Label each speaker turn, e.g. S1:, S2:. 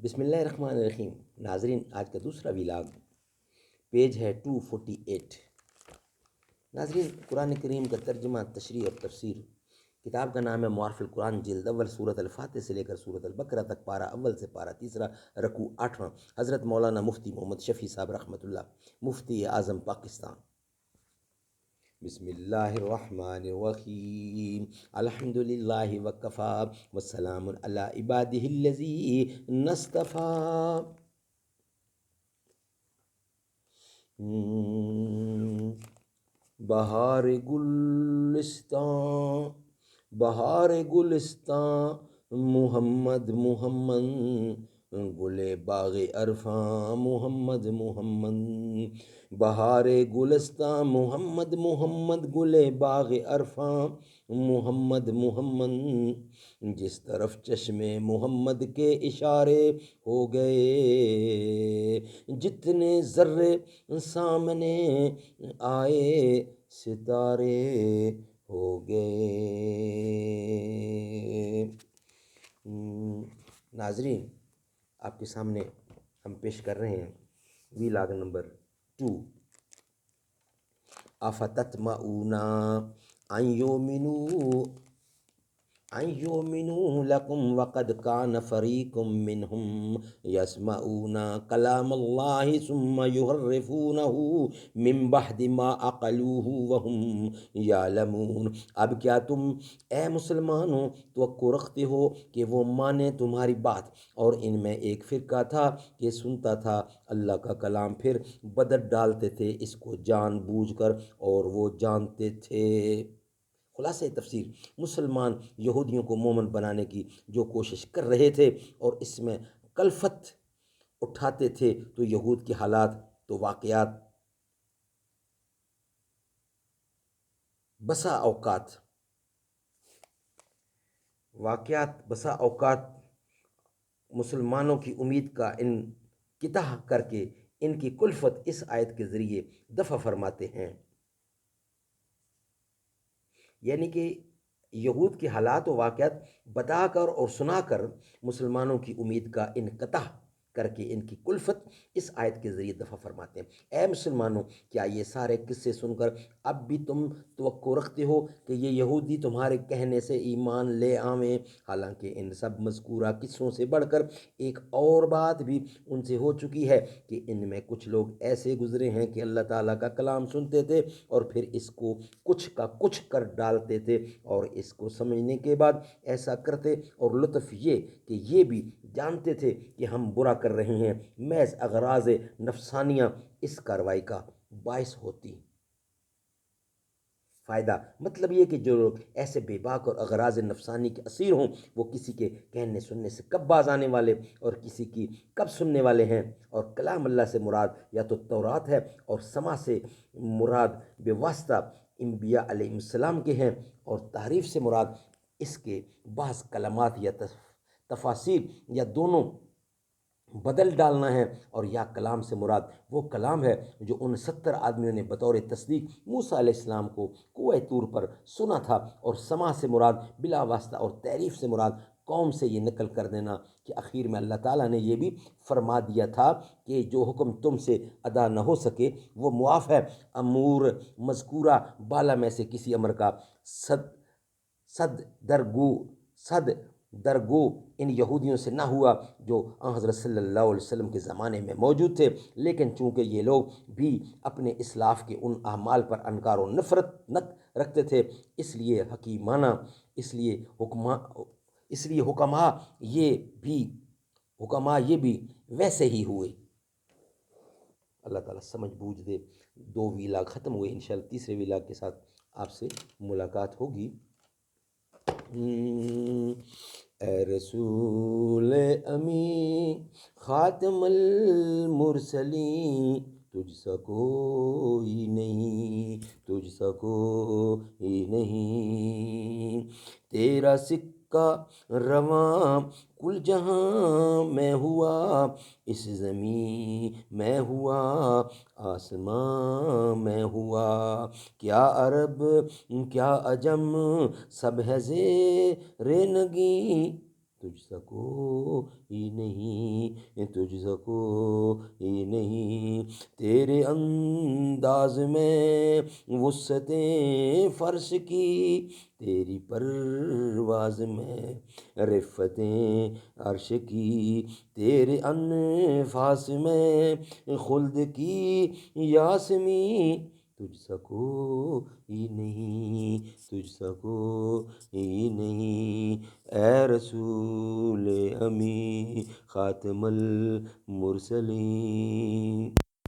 S1: بسم اللہ الرحمن الرحیم۔ ناظرین، آج کا دوسرا ویلاگ پیج ہے 248۔ ناظرین، قرآن کریم کا ترجمہ، تشریح اور تفسیر کتاب کا نام ہے معارف القرآن، جلد اول، سورۃ الفاتح سے لے کر سورۃ البقرہ تک، پارہ اول سے پارہ تیسرا، رکوع 8واں۔ حضرت مولانا مفتی محمد شفیع صاحب رحمۃ اللہ، مفتی اعظم پاکستان۔ بسم اللہ الرحمن الرحیم، الحمد للہ وکفا والسلام علی عبادہ الذین اصطفیٰ۔ بہار گلستان، بہار گلستان محمد محمد، گلے باغ عرفاں محمد محمد۔ بہار گلستان محمد محمد، گلے باغ عرفاں محمد محمد۔ جس طرف چشمے محمد کے اشارے ہو گئے، جتنے ذرے سامنے آئے ستارے ہو گئے۔ ناظرین، آپ کے سامنے ہم پیش کر رہے ہیں ویلاگ نمبر 2۔ افتطمعون ان یؤمنوا لکم وقد کان فریق منہم یسمعون کلام اللہ ثم یحرفونہ من بعد ما عقلوہ وہم یعلمون۔ اب کیا تم اے مسلمانوں توقع رکھتے ہو کہ وہ مانے تمہاری بات؟ اور ان میں ایک فرقہ تھا کہ سنتا تھا اللہ کا کلام، پھر بدل ڈالتے تھے اس کو جان بوجھ کر، اور وہ جانتے تھے۔ خلاصہ تفسیر، مسلمان یہودیوں کو مومن بنانے کی جو کوشش کر رہے تھے اور اس میں کلفت اٹھاتے تھے، تو یہود کے حالات، تو واقعات بسا اوقات مسلمانوں کی امید کا انقطاع کر کے ان کی کلفت اس آیت کے ذریعے دفع فرماتے ہیں۔ یعنی کہ یہود کے حالات و واقعات بتا کر اور سنا کر مسلمانوں کی امید کا انقطاع کر کے ان کی کلفت اس آیت کے ذریعے دفع فرماتے ہیں۔ اے مسلمانوں، کیا یہ سارے قصے سن کر اب بھی تم توقع رکھتے ہو کہ یہ یہودی تمہارے کہنے سے ایمان لے آویں؟ حالانکہ ان سب مذکورہ قصوں سے بڑھ کر ایک اور بات بھی ان سے ہو چکی ہے کہ ان میں کچھ لوگ ایسے گزرے ہیں کہ اللہ تعالیٰ کا کلام سنتے تھے اور پھر اس کو کچھ کا کچھ کر ڈالتے تھے، اور اس کو سمجھنے کے بعد ایسا کرتے، اور لطف یہ کہ یہ بھی جانتے تھے کہ ہم برا کر رہے ہیں، محض اغراض نفسانیہ اس کارروائی کا باعث ہوتی۔ فائدہ مطلب یہ کہ جو لوگ ایسے بے باک اور اغراض نفسانی کے اسیر ہوں، وہ کسی کے کہنے سننے سے کب باز آنے والے اور کسی کی کب سننے والے ہیں۔ اور کلام اللہ سے مراد یا تو تورات ہے، اور سما سے مراد بے واسطہ انبیاء علیہ السلام کے ہیں، اور تحریف سے مراد اس کے بعض کلمات یا تفاسیر یا دونوں بدل ڈالنا ہے، اور یا کلام سے مراد وہ کلام ہے جو ان 70 آدمیوں نے بطور تصدیق موسیٰ علیہ السلام کو کوہ طور پر سنا تھا، اور سما سے مراد بلا واسطہ اور تعریف سے مراد قوم سے یہ نقل کر دینا کہ آخر میں اللہ تعالیٰ نے یہ بھی فرما دیا تھا کہ جو حکم تم سے ادا نہ ہو سکے وہ معاف ہے۔ امور مذکورہ بالا میں سے کسی امر کا صد درگو ان یہودیوں سے نہ ہوا جو حضرت صلی اللہ علیہ وسلم کے زمانے میں موجود تھے، لیکن چونکہ یہ لوگ بھی اپنے اسلاف کے ان اعمال پر انکار و نفرت رکھتے تھے، اس لیے حکماء یہ بھی ویسے ہی ہوئے۔ اللہ تعالیٰ سمجھ بوجھ دے۔ 2 ویلاگ ختم ہوئے، انشاءاللہ تیسرے ویلاگ کے ساتھ آپ سے ملاقات ہوگی۔ اے رسول امی خاتم المرسلین، تجھ سا کوئی نہیں، تیرا سکہ رواں کل جہاں میں ہوا، اس زمین میں ہوا، آسمان میں ہوا، کیا عرب کیا عجم سب ہے زیر نگیں تجھ سا کوئی نہیں، تجھ سا کوئی نہیں، تیرے انداز میں وسعتیں فرش کی، تیری پرواز میں رفتیں عرش کی، تیرے انفاس میں خلد کی یاسمین، تجھ سا کوئی نہیں، تجھ سا کوئی نہیں، اے رسول امی خاتم المرسلین۔